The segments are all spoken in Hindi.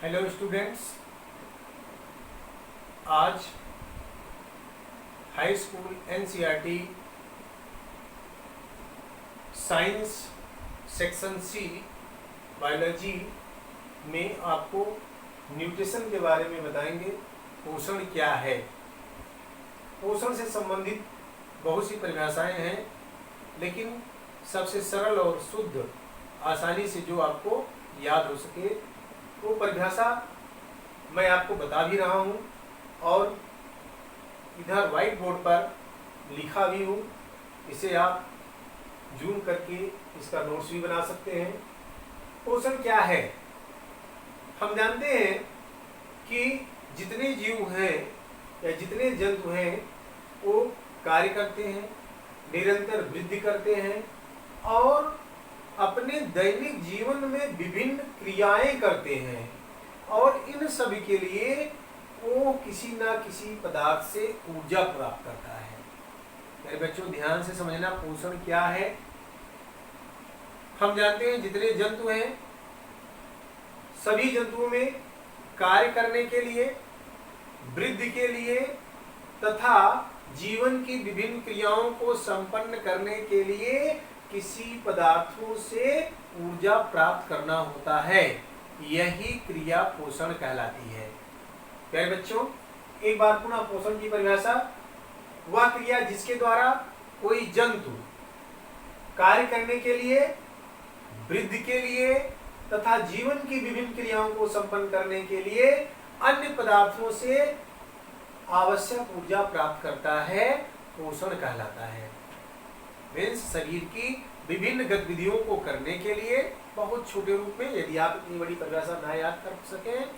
हेलो स्टूडेंट्स, आज high school NCERT science section C biology में आपको न्यूट्रिशन के बारे में बताएंगे। पोषण क्या है। पोषण से संबंधित बहुत सी परिभाषाएं हैं, लेकिन सबसे सरल और शुद्ध आसानी से जो आपको याद हो सके वो परिभाषा मैं आपको बता भी रहा हूँ और इधर व्हाइट बोर्ड पर लिखा भी हूँ। इसे आप जूम करके इसका नोट्स भी बना सकते हैं। पोषण क्या है? हम जानते हैं कि जितने जीव हैं या जितने जंतु हैं वो कार्य करते हैं, निरंतर वृद्धि करते हैं और अपने दैनिक जीवन में विभिन्न क्रियाएं करते हैं और इन सभी के लिए वो किसी ना किसी पदार्थ से ऊर्जा प्राप्त करता है। मेरे बच्चों ध्यान से समझना, पोषण क्या है। हम जानते हैं जितने जंतु हैं सभी जंतुओं में कार्य करने के लिए, वृद्धि के लिए तथा जीवन की विभिन्न क्रियाओं को संपन्न करने के लिए किसी पदार्थों से ऊर्जा प्राप्त करना होता है। यही क्रिया पोषण कहलाती है। प्यारे बच्चों, एक बार पुनः पोषण की परिभाषा, वह क्रिया जिसके द्वारा कोई जंतु कार्य करने के लिए, वृद्धि के लिए तथा जीवन की विभिन्न क्रियाओं को संपन्न करने के लिए अन्य पदार्थों से आवश्यक ऊर्जा प्राप्त करता है, पोषण कहलाता है। मीन्स शरीर की विभिन्न गतिविधियों को करने के लिए बहुत छोटे रूप में, यदि आप इतनी बड़ी परिभाषा ना याद कर सकें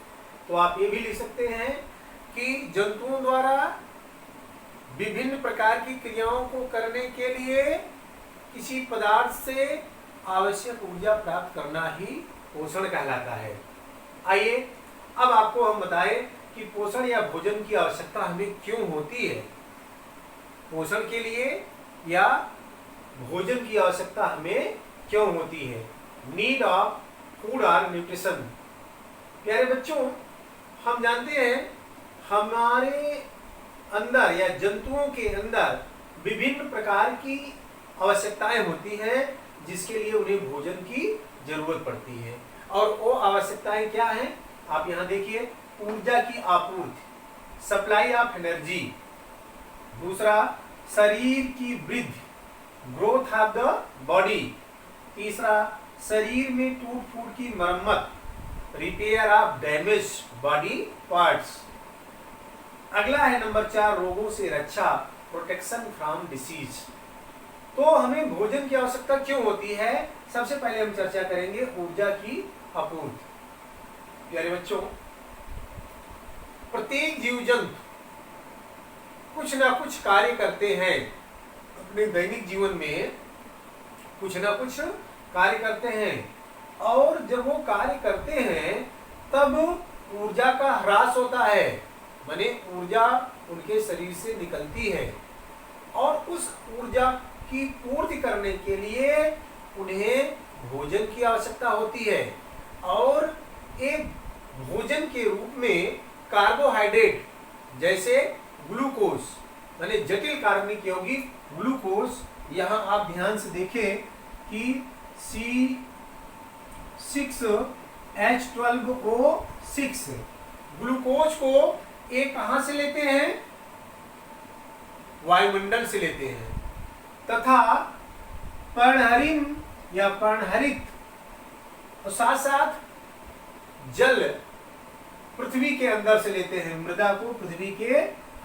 तो आप ये भी लिख सकते हैं कि जंतुओं द्वारा विभिन्न प्रकार की क्रियाओं को करने के लिए किसी पदार्थ से आवश्यक ऊर्जा प्राप्त करना ही पोषण कहलाता है। आइए अब आपको हम बताएं कि पोषण या भोजन की आवश्यकता हमें क्यों होती है। पोषण के लिए या भोजन की आवश्यकता हमें क्यों होती है। नीड ऑफ फूड और न्यूट्रिशन। प्यारे बच्चों, हम जानते हैं हमारे अंदर या जंतुओं के अंदर विभिन्न प्रकार की आवश्यकताएं होती हैं जिसके लिए उन्हें भोजन की जरूरत पड़ती है। और वो आवश्यकताएं क्या हैं? आप यहाँ देखिए, ऊर्जा की आपूर्ति, सप्लाई ऑफ एनर्जी। दूसरा, शरीर की वृद्धि, ग्रोथ ऑफ द बॉडी। तीसरा, शरीर में टूट फूट की मरम्मत, repair of damage body parts. अगला है नंबर 4, रोगों से रक्षा, प्रोटेक्शन फ्रॉम डिसीज। तो हमें भोजन की आवश्यकता क्यों होती है? सबसे पहले हम चर्चा करेंगे ऊर्जा की आपूर्ति। प्यारे बच्चों, प्रत्येक जीव जंतु कुछ ना कुछ कार्य करते हैं, अपने दैनिक जीवन में कुछ ना कुछ कार्य करते हैं और जब वो कार्य करते हैं तब ऊर्जा का ह्रास होता है, माने ऊर्जा उनके शरीर से निकलती है और उस ऊर्जा की पूर्ति करने के लिए उन्हें भोजन की आवश्यकता होती है। और एक भोजन के रूप में कार्बोहाइड्रेट जैसे ग्लूकोज, माने जटिल कार्बनिक यौगिक ग्लूकोज, यहाँ आप ध्यान से देखें कि C6H12O6 ग्लूकोज को एक कहां से लेते हैं? वायुमंडल से लेते हैं। तथा पर्णहरित या पर्णहरित और साथ साथ जल पृथ्वी के अंदर से लेते हैं, मृदा को पृथ्वी के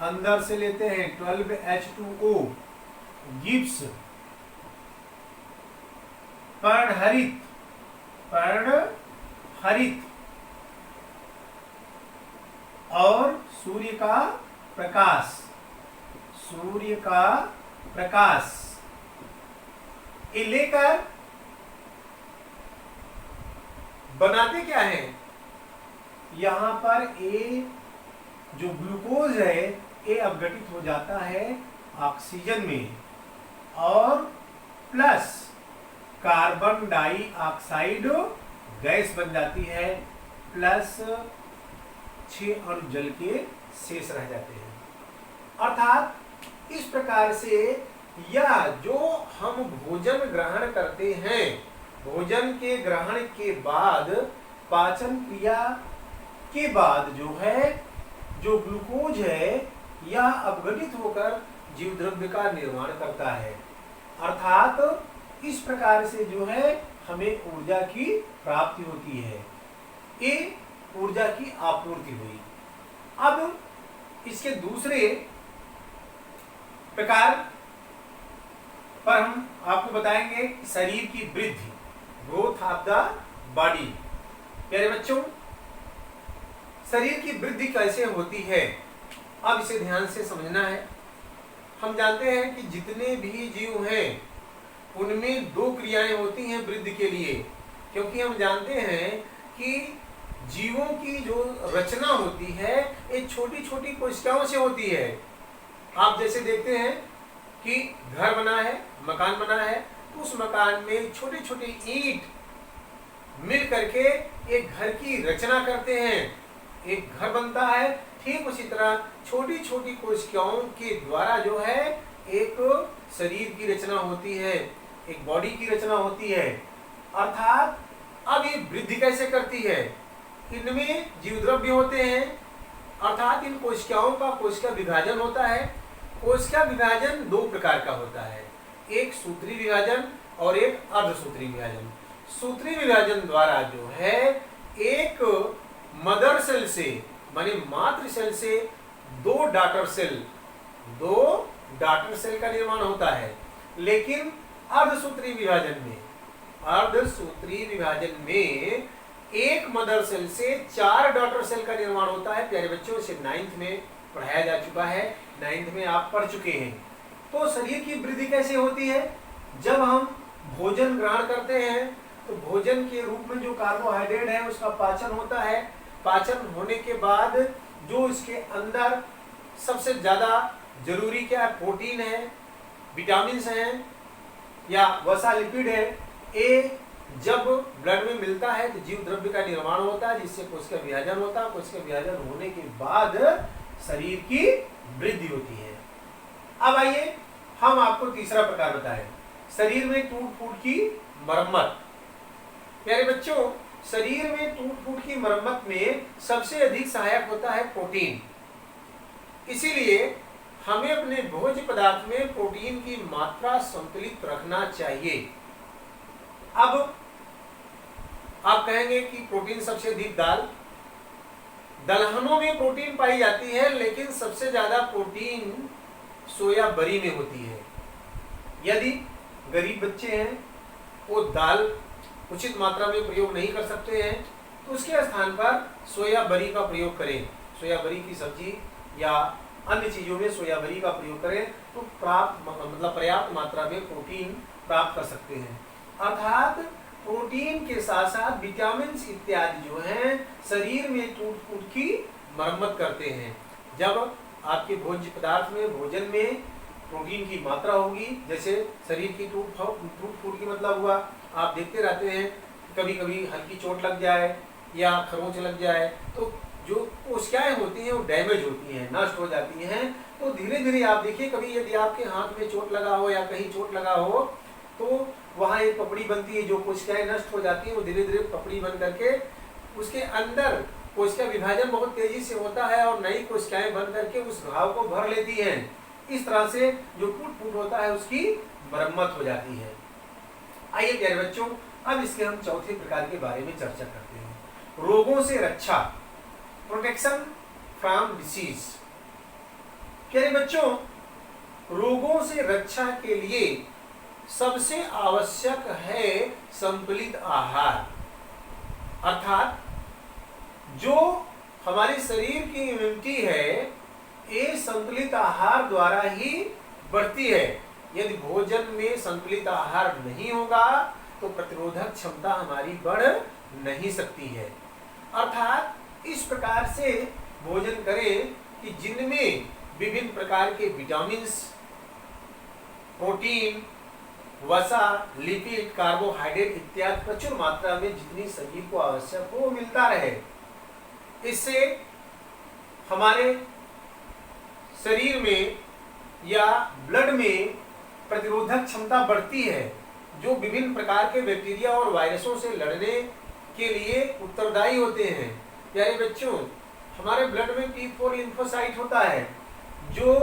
अंदर से लेते हैं। 12H2O गिब्स, पर्णहरित और सूर्य का प्रकाश ये लेकर बनाते क्या है? यहां पर ये जो ग्लूकोज है ये अपघटित हो जाता है ऑक्सीजन में और प्लस कार्बन डाइऑक्साइड गैस बन जाती है प्लस 6 अणु जल के शेष रह जाते हैं। अर्थात इस प्रकार से यह जो हम भोजन ग्रहण करते हैं, भोजन के ग्रहण के बाद पाचन क्रिया के बाद जो है, जो ग्लूकोज है यह अपघटित होकर जीव द्रव्य का निर्माण करता है। अर्थात इस प्रकार से जो है हमें ऊर्जा की प्राप्ति होती है, ये ऊर्जा की आपूर्ति हुई। अब इसके दूसरे प्रकार पर हम आपको बताएंगे शरीर की वृद्धि, ग्रोथ ऑफ द बॉडी। प्यारे बच्चों, शरीर की वृद्धि कैसे होती है, अब इसे ध्यान से समझना है। हम जानते हैं कि जितने भी जीव हैं उनमें 2 क्रियाएं होती हैं वृद्धि के लिए, क्योंकि हम जानते हैं कि जीवों की जो रचना होती है ये छोटी छोटी कोशिकाओं से होती है। आप जैसे देखते हैं कि घर बना है, मकान बना है, तो उस मकान में छोटे छोटे ईंट मिल करके एक घर की रचना करते हैं, एक घर बनता है। ठीक उसी तरह छोटी छोटी कोशिकाओं के द्वारा जो है एक शरीर की रचना होती है, एक बॉडी की रचना होती है। अर्थात अब ये वृद्धि कैसे करती है, इनमें जीवद्रव्य होते हैं, अर्थात इन कोशिकाओं का कोशिका विभाजन होता है। कोशिका विभाजन 2 प्रकार का होता है, एक सूत्री विभाजन और एक अर्धसूत्री विभाजन। सूत्री विभाजन द्वारा जो है एक मदर सेल से माने मातृ सेल से 2 डॉटर सेल का निर्माण होता है। लेकिन अर्धसूत्री विभाजन में एक मदर सेल से 4 डॉटर सेल का निर्माण होता है। प्यारे बच्चों, इसे 9th में पढ़ाया जा चुका है, 9th में आप पढ़ चुके हैं। तो शरीर की वृद्धि कैसे होती है, जब हम भोजन ग्रहण करते हैं तो भोजन के रूप में जो कार्बोहाइड्रेट है उसका पाचन होता है। पाचन होने के बाद जो इसके अंदर सबसे ज्यादा जरूरी क्या है, प्रोटीन है, विटामिन हैं या वसा लिपिड है, ये जब ब्लड में मिलता है तो जीव द्रव्य का निर्माण होता है, जिससे कोशिका विभाजन होता है। कोशिका विभाजन होने के बाद शरीर की वृद्धि होती है। अब आइए हम आपको तीसरा प्रकार बताएं, शरीर में टूट फूट की मरम्मत। प्यारे बच्चों, शरीर में टूट फूट की मरम्मत में सबसे अधिक सहायक होता है प्रोटीन। इसीलिए हमें अपने भोज्य पदार्थ में प्रोटीन की मात्रा संतुलित रखना चाहिए। अब आप कहेंगे कि प्रोटीन सबसे अधिक दलहनों में प्रोटीन पाई जाती है, लेकिन सबसे ज्यादा प्रोटीन सोया बरी में होती है। यदि गरीब बच्चे हैं वो दाल उचित मात्रा में प्रयोग नहीं कर सकते हैं तो उसके स्थान पर सोया बरी का प्रयोग करें। सोया बरी की सब्जी या अन्य चीजों में सोया बरी का प्रयोग करें तो पर्याप्त मात्रा में प्रोटीन प्राप्त कर सकते हैं। अर्थात प्रोटीन के साथ साथ विटामिन इत्यादि जो हैं शरीर में टूट फूट की मरम्मत करते हैं। जब आपके भोज्य पदार्थ में, भोजन में प्रोटीन की मात्रा होगी, जैसे शरीर की टूट फूट की मतलब हुआ, आप देखते रहते हैं कभी कभी हल्की चोट लग जाए या खरोंच लग जाए तो जो कोशिकाएं होती हैं वो डैमेज होती हैं, नष्ट हो जाती हैं। तो धीरे धीरे आप देखिए, कभी यदि आपके हाथ में चोट लगा हो या कहीं चोट लगा हो तो वहाँ एक पपड़ी बनती है, जो कोशिकाएं नष्ट हो जाती हैं वो धीरे धीरे पपड़ी बन करके उसके अंदर कोशिका विभाजन बहुत तेजी से होता है और नई कोशिकाएं बन करके उस घाव को भर लेती हैं। इस तरह से जो टूट फूट होता है उसकी मरम्मत हो जाती है। आइए प्यारे बच्चों, अब इसके हम चौथे प्रकार के बारे में चर्चा करते हैं, रोगों से रक्षा, प्रोटेक्शन फ्रॉम डिसीज। प्यारे बच्चों, रोगों से रक्षा के लिए सबसे आवश्यक है संतुलित आहार। अर्थात जो हमारे शरीर की इम्यूनिटी है ये संतुलित आहार द्वारा ही बढ़ती है। यदि भोजन में संतुलित आहार नहीं होगा तो प्रतिरोधक क्षमता हमारी बढ़ नहीं सकती है। अर्थात इस प्रकार से भोजन करें कि जिनमें विभिन्न प्रकार के विटामिन्स, प्रोटीन, वसा, लिपिड, कार्बोहाइड्रेट इत्यादि प्रचुर मात्रा में जितनी शरीर को आवश्यक हो मिलता रहे। इससे हमारे शरीर में या ब्लड में प्रतिरोधक क्षमता बढ़ती है, जो विभिन्न प्रकार के बैक्टीरिया और वायरसों से लड़ने के लिए उत्तरदायी होते हैं। प्यारे बच्चों, हमारे ब्लड में T4 लिम्फोसाइट होता है, जो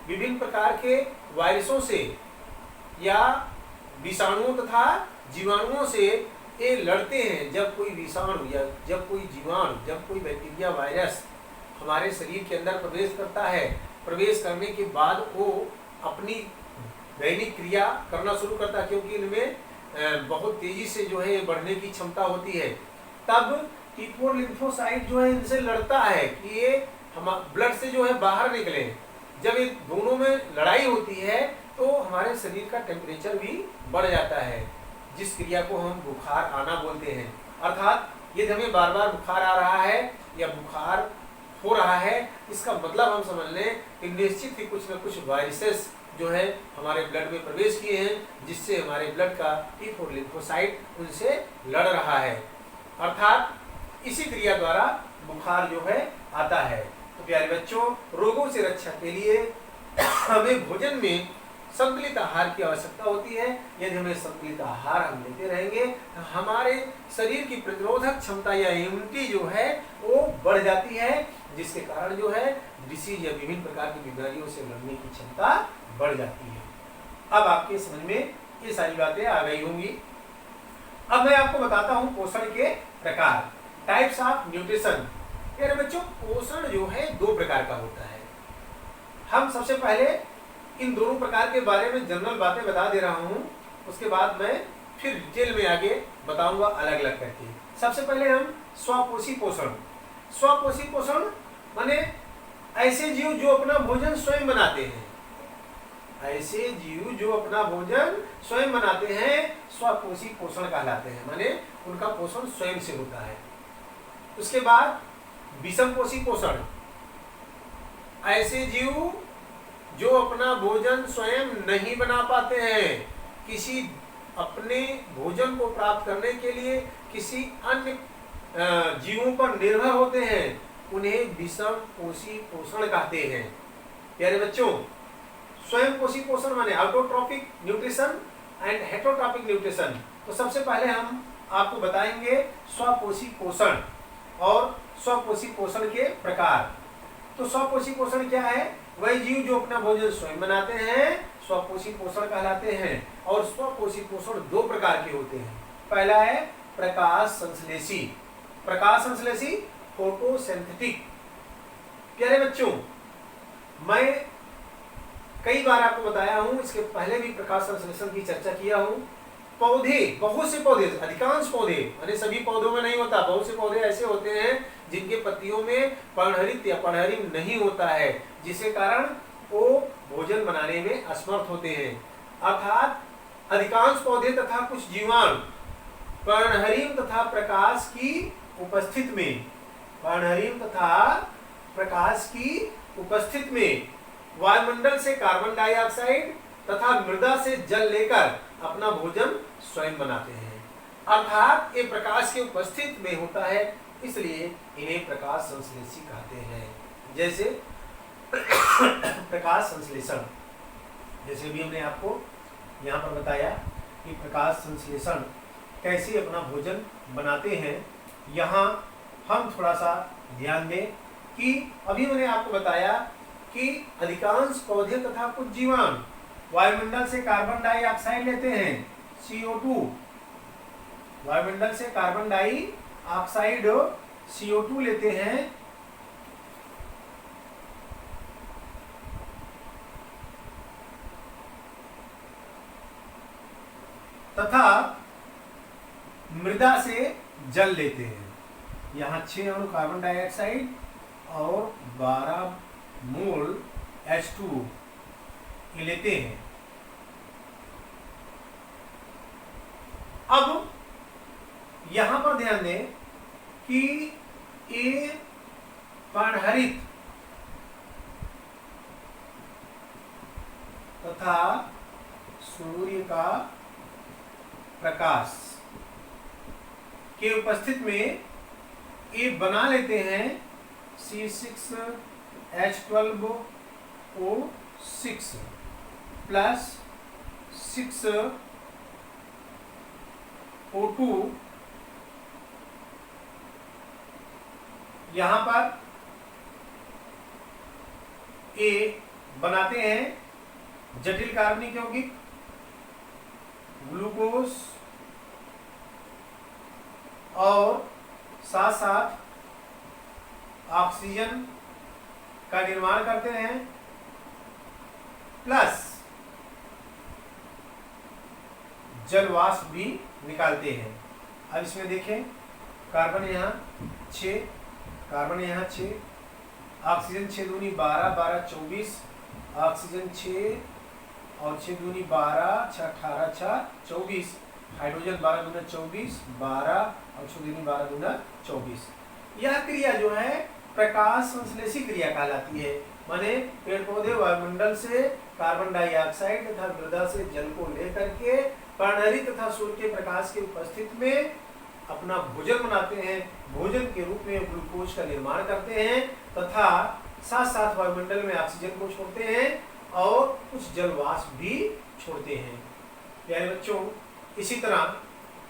विभिन्न प्रकार के वायरसों से या विषाणुओं तथा जीवाणुओं से ये लड़ते हैं। जब कोई विषाणु या जब कोई जीवाणु, जब कोई बैक्टीरिया वायरस हमारे शरीर के अंदर प्रवेश करता है, प्रवेश करने के बाद वो अपनी दैनिक क्रिया करना शुरू करता है, क्योंकि इनमें बहुत तेजी से जो है बढ़ने की क्षमता होती है। तब T4 लिम्फोसाइट जो है इनसे लड़ता है कि ये हम ब्लड से जो है बाहर निकले। जब ये दोनों में लड़ाई होती है तो हमारे शरीर का टेम्परेचर भी बढ़ जाता है, जिस क्रिया को हम बुखार आना बोलते हैं। अर्थात यदि हमें बार बार बुखार आ रहा है या बुखार हो रहा है, इसका मतलब हम समझ लें कि निश्चित ही कुछ न कुछ वायरसेस जो है हमारे ब्लड में प्रवेश किए हैं, जिससे हमारे ब्लड का T4 लिम्फोसाइट उनसे लड़ रहा है। अर्थात इसी क्रिया द्वारा बुखार जो है आता है। तो प्यारे बच्चों, रोगों से रक्षा के लिए हमें भोजन में संतुलित आहार की आवश्यकता होती है। यदि हमें संतुलित आहार हम लेते रहेंगे तो हमारे शरीर की प्रतिरोधक क्षमता या इम्यूनिटी जो है वो बढ़ जाती है, जिसके कारण जो है डिसीज या विभिन्न प्रकार की बीमारियों से लड़ने की क्षमता बढ़ जाती है। अब आपके समझ में ये सारी बातें आ गई होंगी। अब मैं आपको बताता हूँ पोषण के प्रकार, टाइप्स ऑफ न्यूट्रिशन। यानी बच्चों, पोषण जो है दो प्रकार का होता है। हम सबसे पहले इन दोनों प्रकार के बारे में जनरल बातें बता दे रहा हूँ, उसके बाद मैं फिर डिटेल में आगे बताऊंगा अलग अलग करके। सबसे पहले हम स्वपोषी पोषण। स्वपोषी पोषण माने ऐसे जीव जो अपना भोजन स्वयं बनाते हैं। ऐसे जीव जो अपना भोजन स्वयं बनाते हैं स्वपोषी पोषण कहलाते हैं, माने उनका पोषण स्वयं से होता है। उसके बाद विषमपोषी पोषण, ऐसे जीव जो अपना भोजन स्वयं नहीं बना पाते हैं, किसी अपने भोजन को प्राप्त करने के लिए किसी अन्य जीवों पर निर्भर होते हैं, उन्हें विषमपोषी पोषण कहते हैं। प्यारे बच्चों, स्वयं पोषी पोषण माने autotrophic nutrition and heterotrophic nutrition. तो सबसे पहले हम आपको बताएंगे स्वपोषी पोषण और स्वपोषी पोषण के प्रकार। तो स्वपोषी पोषण क्या है? वही जीव जो अपना भोजन स्वयं बनाते हैं स्वपोषी पोषण कहलाते हैं। और स्वपोषी पोषण दो प्रकार के होते हैं। पहला है प्रकाश संश्लेषी। प्रकाश संश्लेषी फोटोसिंथेटिक। प्यारे बच्चों, मैं कई बार आपको बताया हूं, इसके पहले भी प्रकाश संश्लेषण की चर्चा किया हूं। पौधे, बहुत से पौधे, अधिकांश पौधे, अरे सभी पौधों में नहीं होता, बहुत से पौधे ऐसे होते हैं जिनके पत्तियों में पर्णहरित या पर्णहरिम नहीं होता है, जिसके कारण वो भोजन बनाने में असमर्थ होते हैं। अर्थात अधिकांश पौधे तथा कुछ जीवाणु पर्णहरिम तथा प्रकाश की उपस्थिति में, पर्णहरिम तथा प्रकाश की उपस्थिति में वायुमंडल से कार्बन डाइऑक्साइड तथा मृदा से जल लेकर अपना भोजन स्वयं बनाते हैं। अर्थात ये प्रकाश की उपस्थिति में होता है, इसलिए इन्हें प्रकाश संश्लेषी कहते हैं। जैसे प्रकाश संश्लेषण, जैसे भी हमने आपको यहाँ पर बताया कि प्रकाश संश्लेषण कैसे अपना भोजन बनाते हैं। यहाँ हम थोड़ा सा ध्यान दें कि अभी मैंने आपको बताया कि अधिकांश पौधे तथा कुछ जीवाणु वायुमंडल से कार्बन डाइऑक्साइड लेते हैं, CO2। वायुमंडल से कार्बन डाइऑक्साइड CO2 लेते हैं तथा मृदा से जल लेते हैं। यहाँ 6 अणु कार्बन डाइऑक्साइड और 12 मोल H2 ये लेते हैं। अब यहां पर ध्यान दें कि ये पर्णहरित तथा सूर्य का प्रकाश के उपस्थिति में ये बना लेते हैं C6H12O6 प्लस 6O2, यहां पर ए बनाते हैं जटिल कार्बनिक यौगिक ग्लूकोज और साथ साथ ऑक्सीजन का निर्माण करते हैं प्लस जलवाष्प भी निकालते हैं। अब इसमें देखें कार्बन यहाँ 6, कार्बन यहाँ 6, ऑक्सीजन 6 दूनी 12, 12 24, ऑक्सीजन 6 और 6 दूनी 12, 6 18, 6 24, हाइड्रोजन 12 दूना 24, 12 और 6 दूनी 12 दूना 24। यह क्रिया जो है प्रकाश संश्लेषी क्रिया कहलाती है। माने पेड़ पौधे वायुमंडल से कार्बन डाइऑक्साइड तथा मृदा से जल को लेकर के पर्णहरी तथा सूर्य के प्रकाश की उपस्थिति में अपना भोजन बनाते हैं, भोजन के रूप में ग्लूकोज का निर्माण करते हैं तथा साथ साथ वायुमंडल में ऑक्सीजन को छोड़ते हैं और कुछ जलवाष्प भी छोड़ते हैं। प्यारे बच्चों, इसी तरह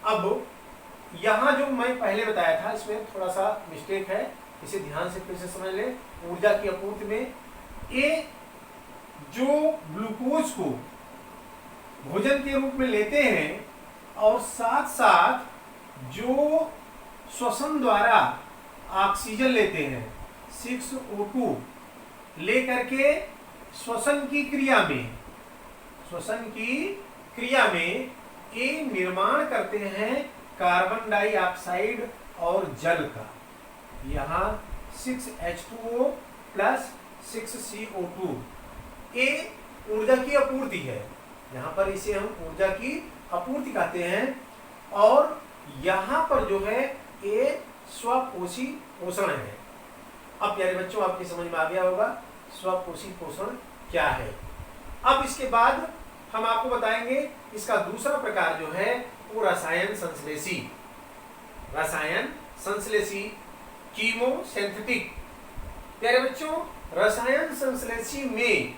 अब यहाँ जो मैं पहले बताया था इसमें थोड़ा सा मिस्टेक है, इसे ध्यान से फिर से समझ ले। ऊर्जा की आपूर्ति में ये जो ग्लूकोज को भोजन के रूप में लेते हैं और साथ साथ जो श्वसन द्वारा ऑक्सीजन लेते हैं 6O2 लेकर के श्वसन की क्रिया में ये निर्माण करते हैं कार्बन डाइऑक्साइड और जल का। यहाँ 6H2O प्लस 6CO2 ये ऊर्जा की आपूर्ति है। यहाँ पर इसे हम ऊर्जा की आपूर्ति कहते हैं और यहाँ पर जो है ये स्वपोषी पोषण है। अब प्यारे बच्चों आपकी समझ में आ गया होगा स्वपोषी पोषण क्या है। अब इसके बाद हम आपको बताएंगे इसका दूसरा प्रकार जो है वो रसायन संश्लेषी कीमोसिंथेटिक। प्यारे बच्चों, रसायन संश्लेषी में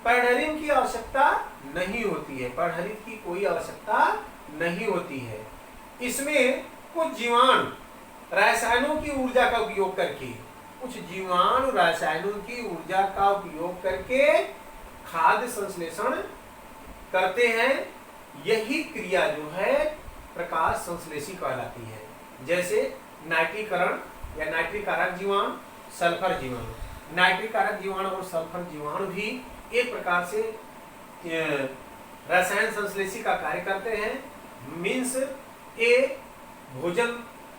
पर्णहरित की आवश्यकता नहीं होती है, पर्णहरित की कोई आवश्यकता नहीं होती है। इसमें कुछ जीवाणु रसायनों की ऊर्जा का उपयोग करके खाद्य संश्लेषण करते हैं। यही क्रिया जो है प्रकाश संश्लेषी कहलाती है। जैसे नाइट्रीकरण या नाइट्रिकारक जीवाणु, सल्फर जीवाणु, नाइट्रिकारक जीवाणु और सल्फर जीवाणु भी एक प्रकार से रसायन संश्लेषी का कार्य करते हैं। मीन्स ये भोजन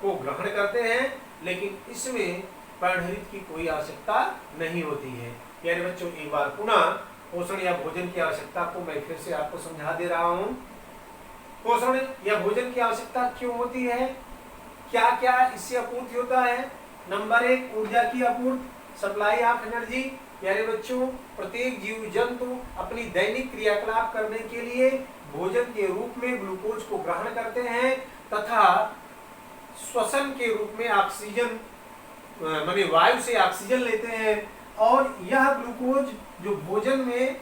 को ग्रहण करते हैं लेकिन इसमें पर्णहरित की कोई आवश्यकता नहीं होती है। प्यारे बच्चों, एक बार पुनः पोषण या भोजन की आवश्यकता को मैं फिर से आपको समझा दे रहा हूँ। पोषण या भोजन की आवश्यकता क्यों होती है, क्या क्या इससे आपूर्ति होता है। नंबर 1 ऊर्जा की आपूर्ति, सप्लाई ऑफ एनर्जी। प्यारे बच्चों, प्रत्येक जीव जंतु अपनी दैनिक क्रियाकलाप करने के लिए भोजन के रूप में ग्लूकोज को ग्रहण करते हैं तथा श्वसन के रूप में ऑक्सीजन माने वायु से ऑक्सीजन लेते हैं और यह ग्लूकोज जो भोजन में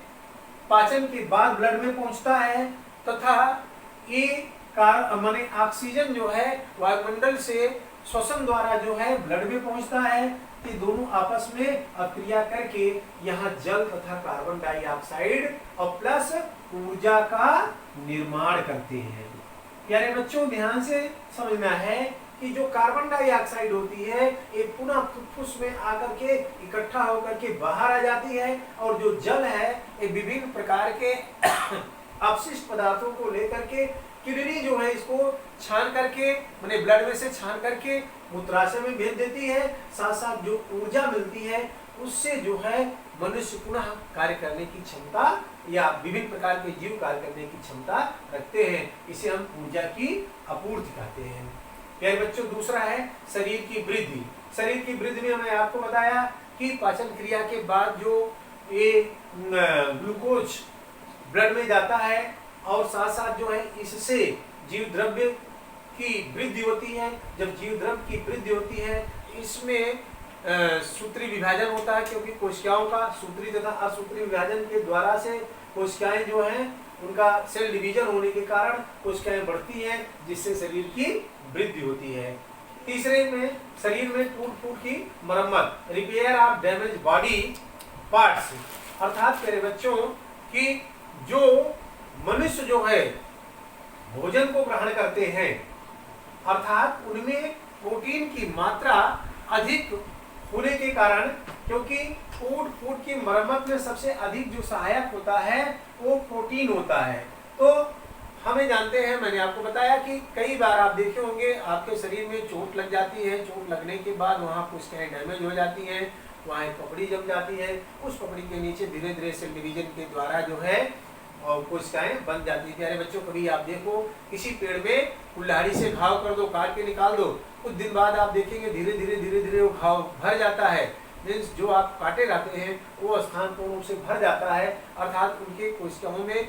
पाचन के बाद ब्लड में पहुंचता है तथा ये माने ऑक्सीजन जो है वायुमंडल से श्वसन द्वारा जो है ब्लड में पहुंचता है। ये दोनों आपस में अक्रिया करके यहाँ जल तथा कार्बन डाइऑक्साइड और प्लस ऊर्जा का निर्माण करते हैं। प्यारे बच्चों, ध्यान से समझना है कि जो कार्बन डाइऑक्साइड होती है ये पुनः फुफ्फुस में आकर के इकट्ठा होकर के बाहर आ जाती है और जो जल है ये विभिन्न प्रकार के अपशिष्ट पदार्थों को लेकर के किडनी जो है इसको छान करके माने ब्लड में से छान करके मूत्राशय में भेज देती है। साथ साथ जो ऊर्जा मिलती है उससे जो है मनुष्य पुनः कार्य करने की क्षमता या विभिन्न प्रकार के जीव कार्य करने की क्षमता रखते हैं। इसे हम ऊर्जा की आपूर्ति कहते हैं। प्यारे बच्चों, दूसरा है शरीर की वृद्धि। शरीर की वृद्धि में मैंने आपको बताया कि पाचन क्रिया के बाद जो ये ग्लूकोज ब्लड में जाता है और साथ साथ जो है इससे जीव द्रव्य की वृद्धि होती है, जब जीव द्रव्य की वृद्धि होती है, इसमें सूत्री विभाजन होता है, क्योंकि कोशिकाओं का सूत्री तथा असूत्री विभाजन के द्वारा से कोशिकाएं जो हैं उनका सेल डिवीजन होने के कारण कोशिकाएं बढ़ती हैं, जिससे शरीर की वृद्धि होती है। तीसरे में शरीर में टूट फूट की मरम्मत, repair of damage body parts, अर्थात मेरे बच्चों कि जो मनुष्य जो है भोजन को ग्रहण करते हैं, अर्थात उनमें प्रोटीन की मात्रा अधिक होने के कारण, क्योंकि टूट फूट की मरम्मत में सबसे अधिक जो सहायक होता है वो प्रोटीन होता है। तो हमें जानते हैं, मैंने आपको बताया कि कई बार आप देखे होंगे आपके शरीर में चोट लग जाती है, चोट लगने के बाद वहाँ कोशिकाएं डैमेज हो जाती हैं, वहाँ एक पपड़ी जम जाती है, उस पपड़ी के नीचे धीरे धीरे सेल डिवीजन के द्वारा जो है और कोशिकाएं बन जाती है। प्यारे बच्चों, कभी आप देखो किसी पेड़ में कुल्हाड़ी से घाव कर दो, काट के निकाल दो, कुछ दिन बाद आप देखेंगे धीरे धीरे वो घाव भर जाता है, मीन्स जो आप काटे रहते हैं वो स्थान पूर्ण रूप से भर जाता है, अर्थात उनके कोशिकाओं में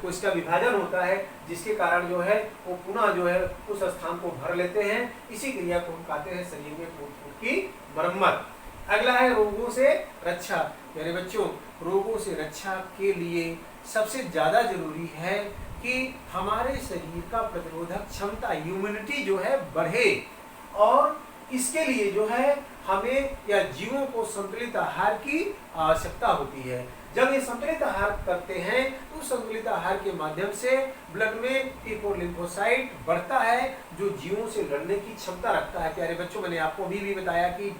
कोशिका विभाजन होता है, जिसके कारण जो है वो पुनः जो है उस स्थान को भर लेते हैं। इसी क्रिया को हम कहते हैं शरीर में टूट फूट की मरम्मत। अगला है रोगों से रक्षा। मेरे बच्चों, रोगों से रक्षा के लिए सबसे ज्यादा जरूरी है कि हमारे शरीर का प्रतिरोधक क्षमता, इम्यूनिटी जो है बढ़े, और इसके लिए जो है हमें या जीवों को संतुलित आहार की आवश्यकता होती है। जब ये संतुलित आहार करते हैं तो संतुलित आहार के माध्यम से ब्लड में T4 लिम्फोसाइट बढ़ता है, जो जीवों से लड़ने की क्षमता रखता है। प्यारे बच्चों, मैंने आपको अभी भी बताया कि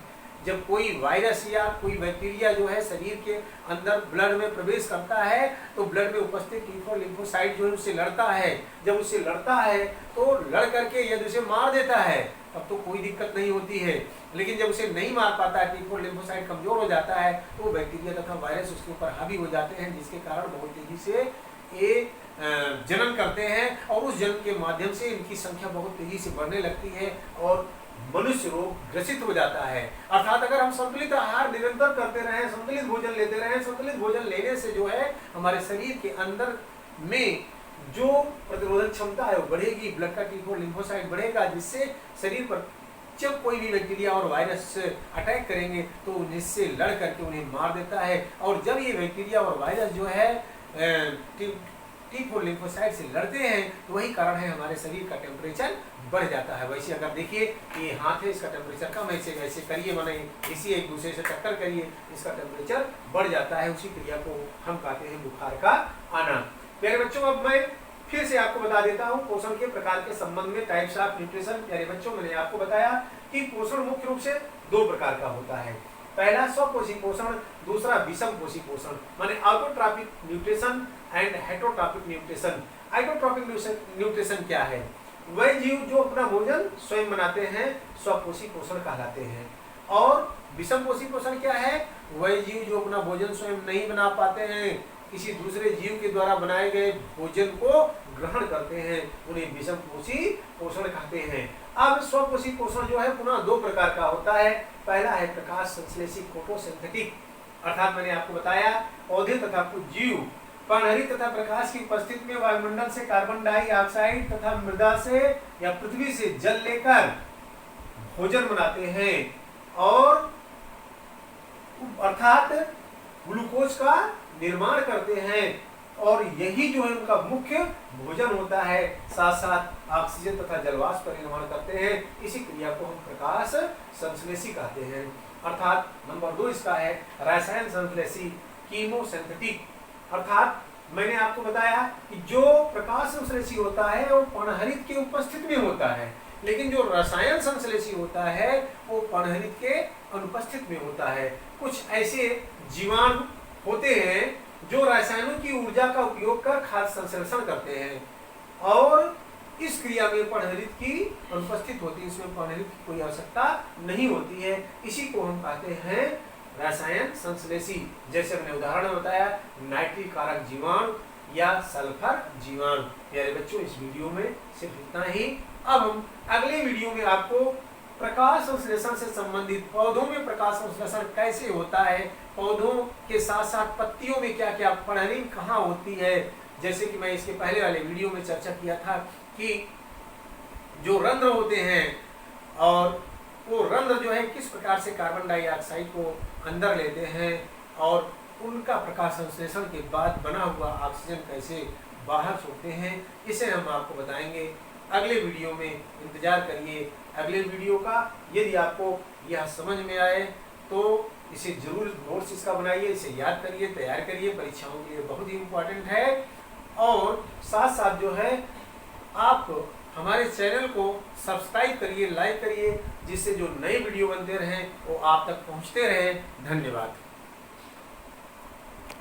जब कोई वायरस या कोई बैक्टीरिया जो है शरीर के अंदर ब्लड में प्रवेश करता है तो ब्लड में उपस्थित T4 लिम्फोसाइट जो है उससे लड़ता है। जब उससे लड़ता है तो लड़ करके यदि उसे मार देता है तब तो कोई दिक्कत नहीं होती है, लेकिन जब उसे नहीं मार पाता है, T4 लिम्फोसाइट कमजोर हो जाता है, तो बैक्टीरिया तथा वायरस उसके ऊपर हावी हो जाते हैं, जिसके कारण बहुत तेजी से ये जनन करते हैं, और उस जनन के माध्यम से इनकी संख्या बहुत तेजी से बढ़ने लगती है और मनुष्य रोग ग्रसित हो जाता है। अर्थात अगर हम संतुलित आहार निरंतर करते रहें, संतुलित भोजन लेते रहें, संतुलित भोजन लेने से जो है हमारे शरीर के अंदर में जो प्रतिरोधक क्षमता है वो बढ़ेगी, ब्लड का T4 लिम्फोसाइट बढ़ेगा, जिससे शरीर पर जब कोई भी बैक्टीरिया और वायरस अटैक करेंगे तो उनसे लड़ करके उन्हें मार देता है। और जब ये बैक्टीरिया और वायरस जो है T4 लिम्फोसाइट से लड़ते हैं तो वही कारण है हमारे शरीर का टेम्परेचर बढ़ जाता है। वैसे अगर देखिए ये हाथ है, इसका टेम्परेचर कम है, इसे वैसे करिए, माने इसी एक दूसरे से टक्कर करिए, इसका टेम्परेचर बढ़ जाता है। उसी क्रिया को हम कहते हैं बुखार का आना। प्यारे बच्चों, अब मैं फिर से आपको बता देता हूँ पोषण के प्रकार के संबंध में, टाइप्स ऑफ न्यूट्रिशन। प्यारे बच्चों, मैंने आपको बताया कि पोषण मुख्य रूप से दो प्रकार का होता है। पहला स्वपोषी पोषण, दूसरा विषम पोषी पोषण, माने autotrophic nutrition and heterotrophic nutrition. Autotrophic nutrition क्या है? वह जीव जो अपना भोजन स्वयं बनाते हैं स्वपोषी पोषण कहलाते हैं। और विषम पोषी पोषण क्या है? वह जीव जो अपना भोजन स्वयं नहीं बना पाते हैं, किसी दूसरे जीव के द्वारा बनाए गए भोजन को ग्रहण करते हैं, उन्हें विषम पोषी पोषण कहते हैं। अब स्वपोषी पोषण जो है पुनः दो प्रकार का होता है। पहला है प्रकाश संश्लेषी फोटोसिंथेटिक, अर्थात मैंने आपको बताया पौधे तथा कुछ जीव पनहरी तथा प्रकाश की उपस्थिति में वायुमंडल से कार्बन डाइऑक्साइड तथा मृदा से या पृथ्वी से जल लेकर भोजन बनाते हैं, और अर्थात ग्लूकोज का निर्माण करते हैं, और यही जो है उनका मुख्य भोजन होता है। साथ साथ ऑक्सीजन तथा जलवाष्प का निर्माण करते हैं। इसी क्रिया को हम प्रकाश संश्लेषी कहते हैं। अर्थात नंबर 2 इसका है रसायन संश्लेषी कीमोसिंथेटिक, अर्थात मैंने आपको बताया कि जो प्रकाश संश्लेषी होता है वो पर्णहरित की उपस्थिति में होता है, लेकिन जो रसायन संश्लेषी होता है वो पर्णहरित के अनुपस्थित में होता है। कुछ ऐसे जीवाणु होते हैं जो रसायनों की ऊर्जा का उपयोग कर खाद्य संश्लेषण करते हैं, और इस क्रिया में पर्णहरित की अनुपस्थित होती है, इसमें पर्णहरित की कोई आवश्यकता नहीं होती है। इसी को हम कहते हैं रसायन संश्लेषी। जैसे मैंने उदाहरण बताया नाइट्रिक कारक जीवाणु या सल्फर जीवाणु। प्यारे बच्चों, इस वीडियो में सिर्फ इतना ही। अब हम अगले वीडियो में आपको प्रकाश संश्लेषण से संबंधित, पौधों में प्रकाश संश्लेषण कैसे होता है, पौधों के साथ साथ पत्तियों में क्या क्या पर्णहरित कहाँ होती है, जैसे कि मैं इसके पहले वाले वीडियो में चर्चा किया था कि जो रंध्र होते हैं, और वो रंध्र जो है किस प्रकार से कार्बन डाइऑक्साइड को अंदर लेते हैं और उनका प्रकाश संश्लेषण के बाद बना हुआ ऑक्सीजन कैसे बाहर छोड़ते हैं, इसे हम आपको बताएंगे अगले वीडियो में। इंतजार करिए अगले वीडियो का। यदि आपको यह समझ में आए तो इसे जरूर नोट्स इसका बनाइए, इसे याद करिए, तैयार करिए, परीक्षाओं के लिए बहुत ही इम्पोर्टेंट है। और साथ साथ जो है आप हमारे चैनल को सब्सक्राइब करिए, लाइक करिए, जिससे जो नए वीडियो बनते रहें वो आप तक पहुंचते रहें। धन्यवाद।